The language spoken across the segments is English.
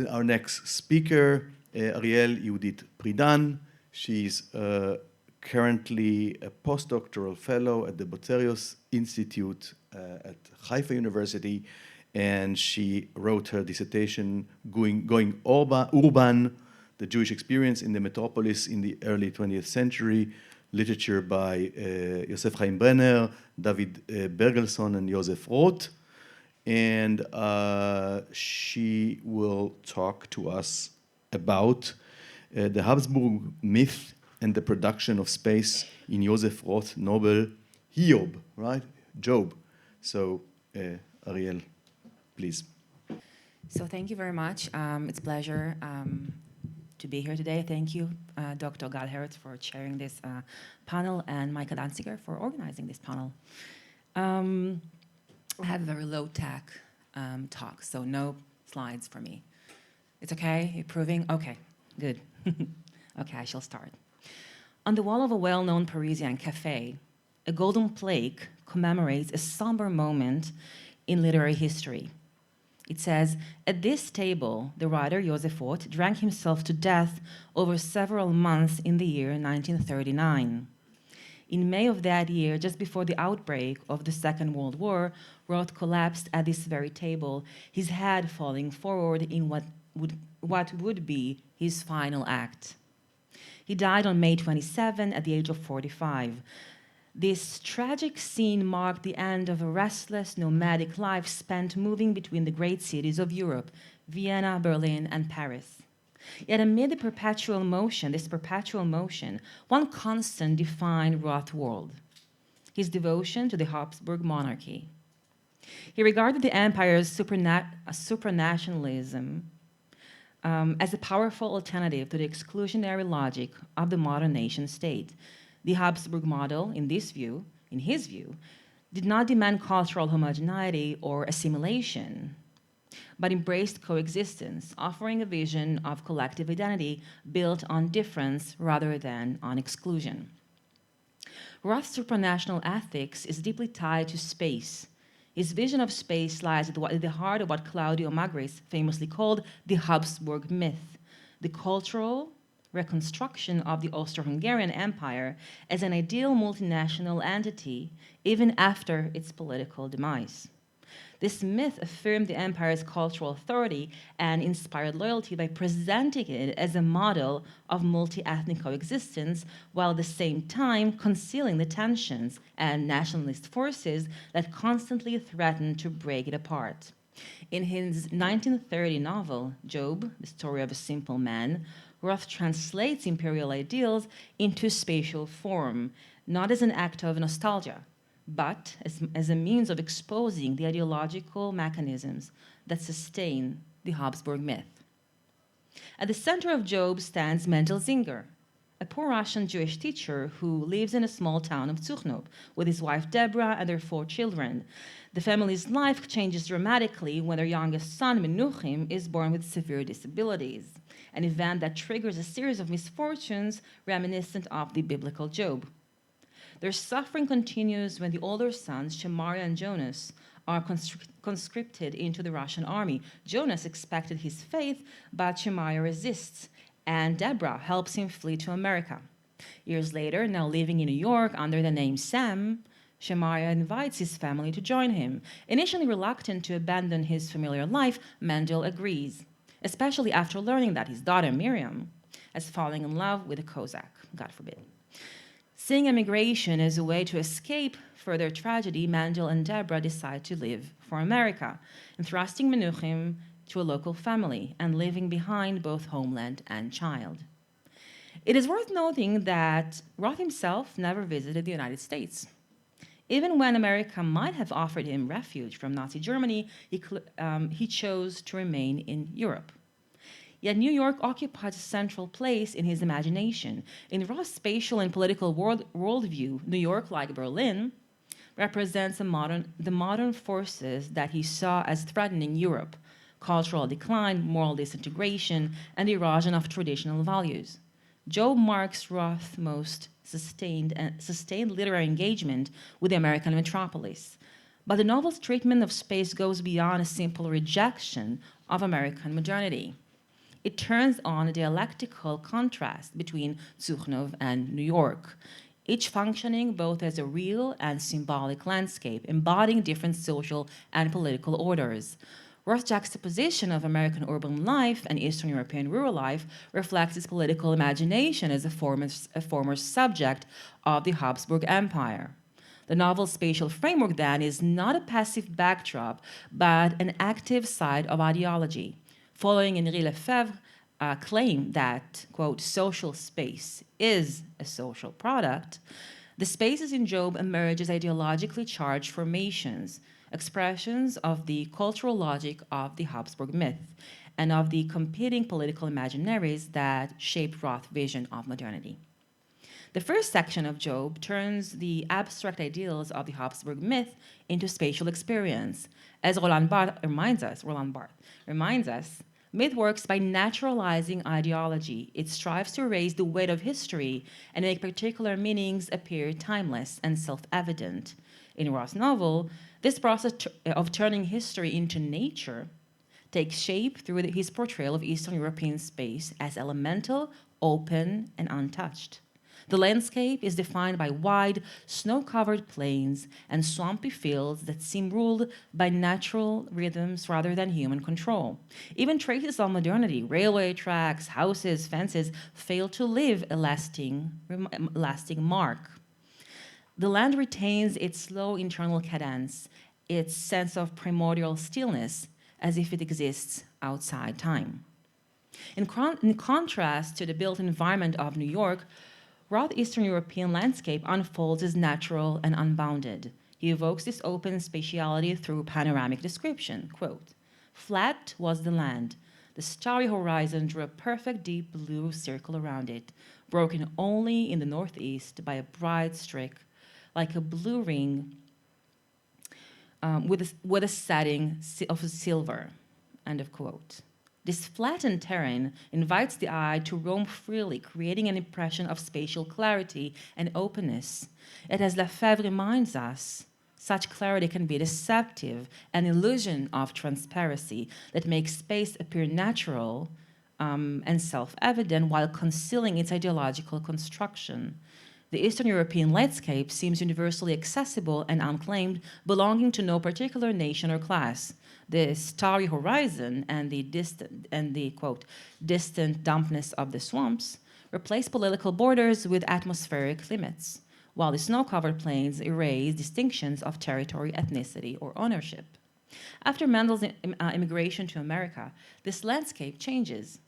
Our next speaker, Ariel Yehudit Pridan. She's currently a postdoctoral fellow at the Boterios Institute at Haifa University, and she wrote her dissertation, Going Urban, the Jewish Experience in the Metropolis in the early 20th century, literature by Yosef Chaim Brenner, David Bergelson, and Joseph Roth. And she will talk to us about the Habsburg myth and the production of space in Joseph Roth novel Hiob, right? Job. So, Ariel, please. So thank you very much. It's a pleasure to be here today. Thank you, Dr. Gal Hertz, for chairing this panel, and Michael Danziger for organizing this panel. I have a very low-tech talk, so no slides for me. It's okay? You're proving? Okay, good. Okay, I shall start. On the wall of a well-known Parisian cafe, a golden plaque commemorates a somber moment in literary history. It says, at this table, the writer Joseph Roth drank himself to death over several months in the year 1939. In May of that year, just before the outbreak of the Second World War, Roth collapsed at this very table, his head falling forward in what would be his final act. He died on May 27 at the age of 45. This tragic scene marked the end of a restless, nomadic life spent moving between the great cities of Europe, Vienna, Berlin, and Paris. Yet amid this perpetual motion, one constant defined Roth's world: his devotion to the Habsburg monarchy. He regarded the empire's supranationalism as a powerful alternative to the exclusionary logic of the modern nation state. The Habsburg model, in his view, did not demand cultural homogeneity or assimilation, but embraced coexistence, offering a vision of collective identity built on difference rather than on exclusion. Roth's supranational ethics is deeply tied to space. His vision of space lies at the heart of what Claudio Magris famously called the Habsburg myth, the cultural reconstruction of the Austro-Hungarian Empire as an ideal multinational entity even after its political demise. This myth affirmed the empire's cultural authority and inspired loyalty by presenting it as a model of multi-ethnic coexistence, while at the same time concealing the tensions and nationalist forces that constantly threatened to break it apart. In his 1930 novel, Job, the story of a simple man, Roth translates imperial ideals into spatial form, not as an act of nostalgia, but as a means of exposing the ideological mechanisms that sustain the Habsburg myth. At the center of Job stands Mendel Zinger, a poor Russian Jewish teacher who lives in a small town of Zuchnov with his wife Deborah and their 4 children. The family's life changes dramatically when their youngest son, Menuchim, is born with severe disabilities, an event that triggers a series of misfortunes reminiscent of the biblical Job. Their suffering continues when the older sons, Shemariah and Jonas, are conscripted into the Russian army. Jonas expected his faith, but Shemariah resists, and Deborah helps him flee to America. Years later, now living in New York under the name Sam, Shemariah invites his family to join him. Initially reluctant to abandon his familiar life, Mendel agrees, especially after learning that his daughter Miriam is falling in love with a Cossack, God forbid. Seeing immigration as a way to escape further tragedy, Mendel and Deborah decide to leave for America, entrusting Menuchim to a local family and leaving behind both homeland and child. It is worth noting that Roth himself never visited the United States. Even when America might have offered him refuge from Nazi Germany, he chose to remain in Europe. Yet New York occupies a central place in his imagination. In Roth's spatial and political worldview, New York, like Berlin, represents the modern forces that he saw as threatening Europe: cultural decline, moral disintegration, and erosion of traditional values. Job marks Roth's most sustained literary engagement with the American metropolis. But the novel's treatment of space goes beyond a simple rejection of American modernity. it turns on a dialectical contrast between Zuchnov and New York, each functioning both as a real and symbolic landscape, embodying different social and political orders. Roth's juxtaposition of American urban life and Eastern European rural life reflects his political imagination as a former subject of the Habsburg Empire. The novel's spatial framework, then, is not a passive backdrop, but an active side of ideology. Following Henri Lefebvre's claim that, quote, social space is a social product, the spaces in Job emerge as ideologically charged formations, expressions of the cultural logic of the Habsburg myth and of the competing political imaginaries that shaped Roth's vision of modernity. The first section of Job turns the abstract ideals of the Habsburg myth into spatial experience. As Roland Barthes reminds us, myth works by naturalizing ideology. It strives to raise the weight of history and make particular meanings appear timeless and self-evident. In Roth's novel, this process of turning history into nature takes shape through his portrayal of Eastern European space as elemental, open, and untouched. The landscape is defined by wide, snow-covered plains and swampy fields that seem ruled by natural rhythms rather than human control. Even traces of modernity, railway tracks, houses, fences, fail to leave a lasting mark. The land retains its slow internal cadence, its sense of primordial stillness, as if it exists outside time. In contrast to the built environment of New York, Roth's Eastern European landscape unfolds as natural and unbounded. He evokes this open spatiality through panoramic description. Quote, flat was the land. The starry horizon drew a perfect deep blue circle around it, broken only in the northeast by a bright streak, like a blue ring with a setting of silver, end of quote. This flattened terrain invites the eye to roam freely, creating an impression of spatial clarity and openness. Yet, as Lefebvre reminds us, such clarity can be deceptive, an illusion of transparency that makes space appear natural and self-evident while concealing its ideological construction. The Eastern European landscape seems universally accessible and unclaimed, belonging to no particular nation or class. The starry horizon and the quote, distant dampness of the swamps replace political borders with atmospheric limits, while the snow-covered plains erase distinctions of territory, ethnicity, or ownership. After Mendel's immigration to America, this landscape changes.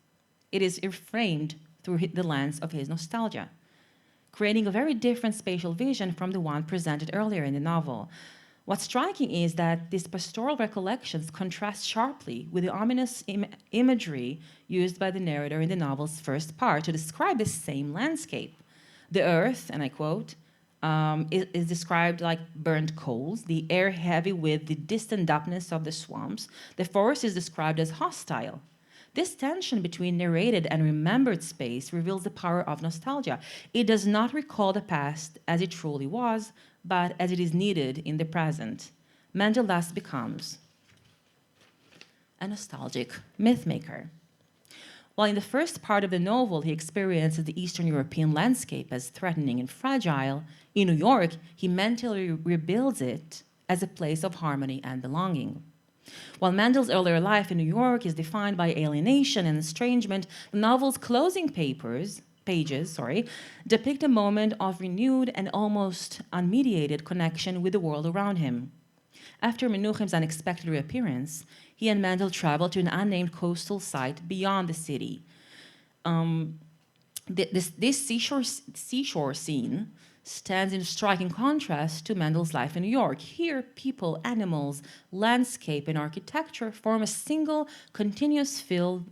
It is reframed through the lens of his nostalgia, creating a very different spatial vision from the one presented earlier in the novel. What's striking is that these pastoral recollections contrast sharply with the ominous imagery used by the narrator in the novel's first part to describe the same landscape. The earth, and I quote, is described like burnt coals, the air heavy with the distant dampness of the swamps. The forest is described as hostile. This tension between narrated and remembered space reveals the power of nostalgia. It does not recall the past as it truly was, but as it is needed in the present. Mendel thus becomes a nostalgic mythmaker. While in the first part of the novel he experiences the Eastern European landscape as threatening and fragile, in New York he mentally rebuilds it as a place of harmony and belonging. While Mendel's earlier life in New York is defined by alienation and estrangement, the novel's closing pages depict a moment of renewed and almost unmediated connection with the world around him. After Menuchim's unexpected reappearance, he and Mendel travel to an unnamed coastal site beyond the city. This seashore scene stands in striking contrast to Mendel's life in New York. Here, people, animals, landscape, and architecture form a single, continuous field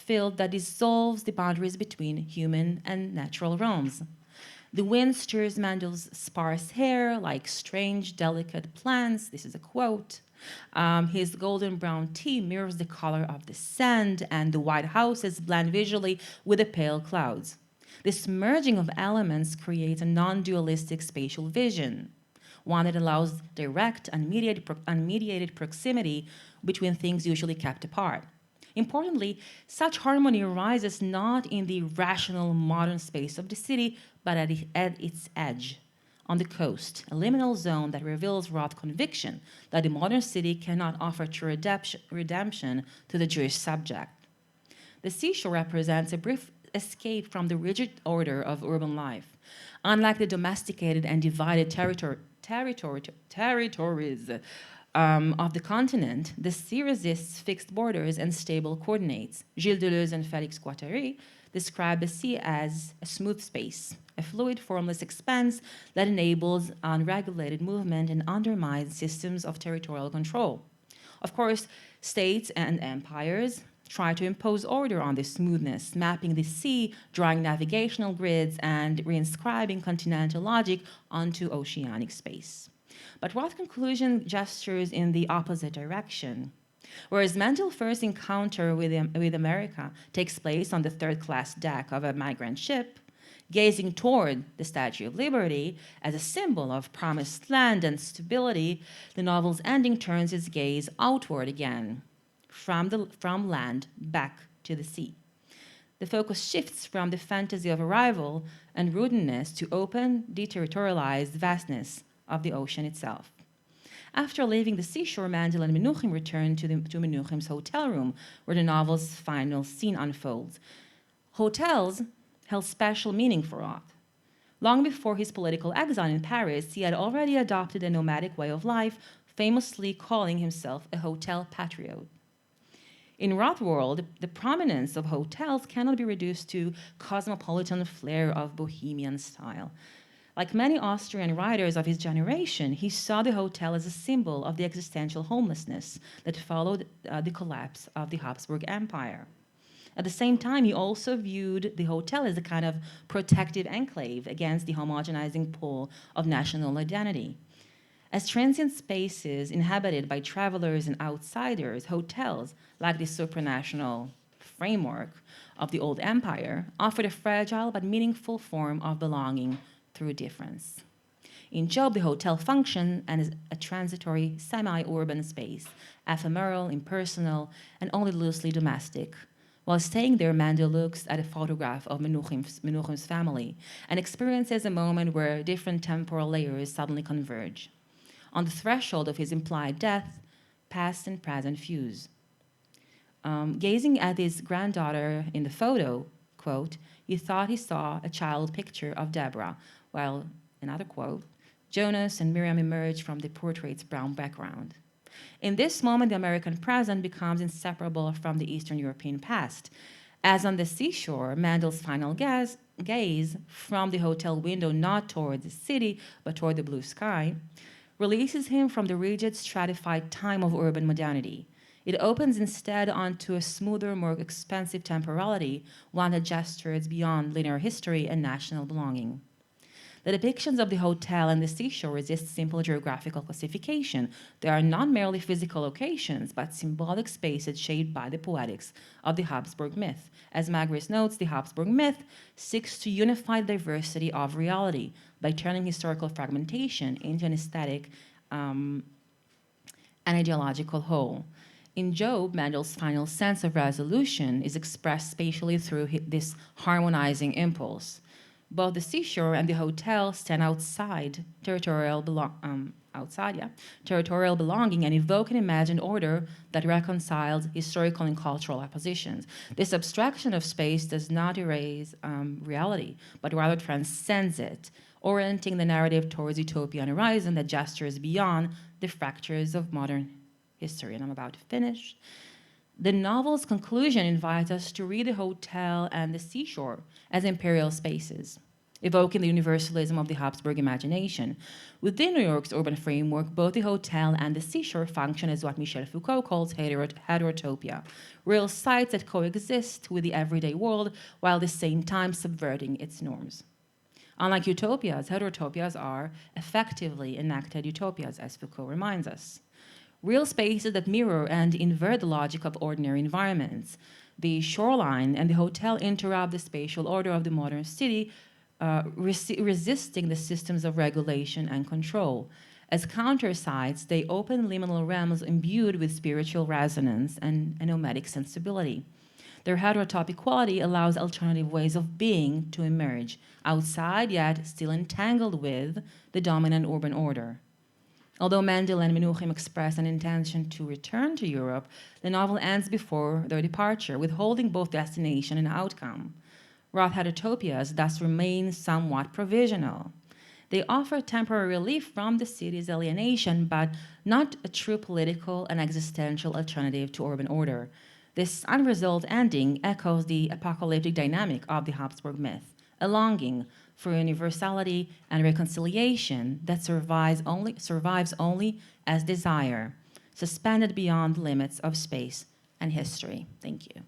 that dissolves the boundaries between human and natural realms. The wind stirs Mendel's sparse hair like strange, delicate plants. This is a quote. His golden brown tea mirrors the color of the sand, and the white houses blend visually with the pale clouds. This merging of elements creates a non-dualistic spatial vision, one that allows direct, unmediated proximity between things usually kept apart. Importantly, such harmony arises not in the rational modern space of the city, but at its edge, on the coast, a liminal zone that reveals Roth's conviction that the modern city cannot offer true redemption to the Jewish subject. The seashore represents a brief escape from the rigid order of urban life. Unlike the domesticated and divided territories of the continent, the sea resists fixed borders and stable coordinates. Gilles Deleuze and Félix Guattari describe the sea as a smooth space, a fluid, formless expanse that enables unregulated movement and undermines systems of territorial control. Of course, states and empires try to impose order on this smoothness, mapping the sea, drawing navigational grids, and reinscribing continental logic onto oceanic space. But Roth's conclusion gestures in the opposite direction. Whereas Mendel's first encounter with America takes place on the third-class deck of a migrant ship, gazing toward the Statue of Liberty as a symbol of promised land and stability, the novel's ending turns its gaze outward again, from land back to the sea. The focus shifts from the fantasy of arrival and rudeness to open, deterritorialized vastness of the ocean itself. After leaving the seashore, Mendel and Menuhin return to Menuhin's hotel room, where the novel's final scene unfolds. Hotels held special meaning for Roth. Long before his political exile in Paris, he had already adopted a nomadic way of life, famously calling himself a hotel patriot. In Roth's world, the prominence of hotels cannot be reduced to cosmopolitan flair of bohemian style. Like many Austrian writers of his generation, he saw the hotel as a symbol of the existential homelessness that followed the collapse of the Habsburg Empire. At the same time, he also viewed the hotel as a kind of protective enclave against the homogenizing pull of national identity. As transient spaces inhabited by travelers and outsiders, hotels, like the supranational framework of the old empire, offered a fragile but meaningful form of belonging through difference. In Job, the hotel functioned as a transitory, semi-urban space, ephemeral, impersonal, and only loosely domestic. While staying there, Mendel looks at a photograph of Menuhin's family and experiences a moment where different temporal layers suddenly converge. On the threshold of his implied death, past and present fuse. Gazing at his granddaughter in the photo, quote, he thought he saw a child picture of Deborah, while, another quote, Jonas and Miriam emerged from the portrait's brown background. In this moment, the American present becomes inseparable from the Eastern European past. As on the seashore, Mendel's final gaze from the hotel window not toward the city, but toward the blue sky, releases him from the rigid, stratified time of urban modernity. It opens instead onto a smoother, more expansive temporality, one that gestures beyond linear history and national belonging. The depictions of the hotel and the seashore resist simple geographical classification. They are not merely physical locations, but symbolic spaces shaped by the poetics of the Habsburg myth. As Magris notes, the Habsburg myth seeks to unify the diversity of reality by turning historical fragmentation into an aesthetic and ideological whole. In Job, Mendel's final sense of resolution is expressed spatially through this harmonizing impulse. Both the seashore and the hotel stand outside territorial belonging and evoke an imagined order that reconciles historical and cultural oppositions. This abstraction of space does not erase reality, but rather transcends it, orienting the narrative towards utopian horizon that gestures beyond the fractures of modern history. And I'm about to finish. The novel's conclusion invites us to read the hotel and the seashore as imperial spaces, evoking the universalism of the Habsburg imagination. Within New York's urban framework, both the hotel and the seashore function as what Michel Foucault calls heterotopia, real sites that coexist with the everyday world while at the same time subverting its norms. Unlike utopias, heterotopias are effectively enacted utopias, as Foucault reminds us. Real spaces that mirror and invert the logic of ordinary environments. The shoreline and the hotel interrupt the spatial order of the modern city, resisting the systems of regulation and control. As countersides, they open liminal realms imbued with spiritual resonance and a nomadic sensibility. Their heterotop equality allows alternative ways of being to emerge, outside yet still entangled with the dominant urban order. Although Mendel and Menuhin express an intention to return to Europe, the novel ends before their departure, withholding both destination and outcome. Roth heterotopias thus remain somewhat provisional. They offer temporary relief from the city's alienation, but not a true political and existential alternative to urban order. This unresolved ending echoes the apocalyptic dynamic of the Habsburg myth, a longing for universality and reconciliation that survives only as desire, suspended beyond the limits of space and history. Thank you.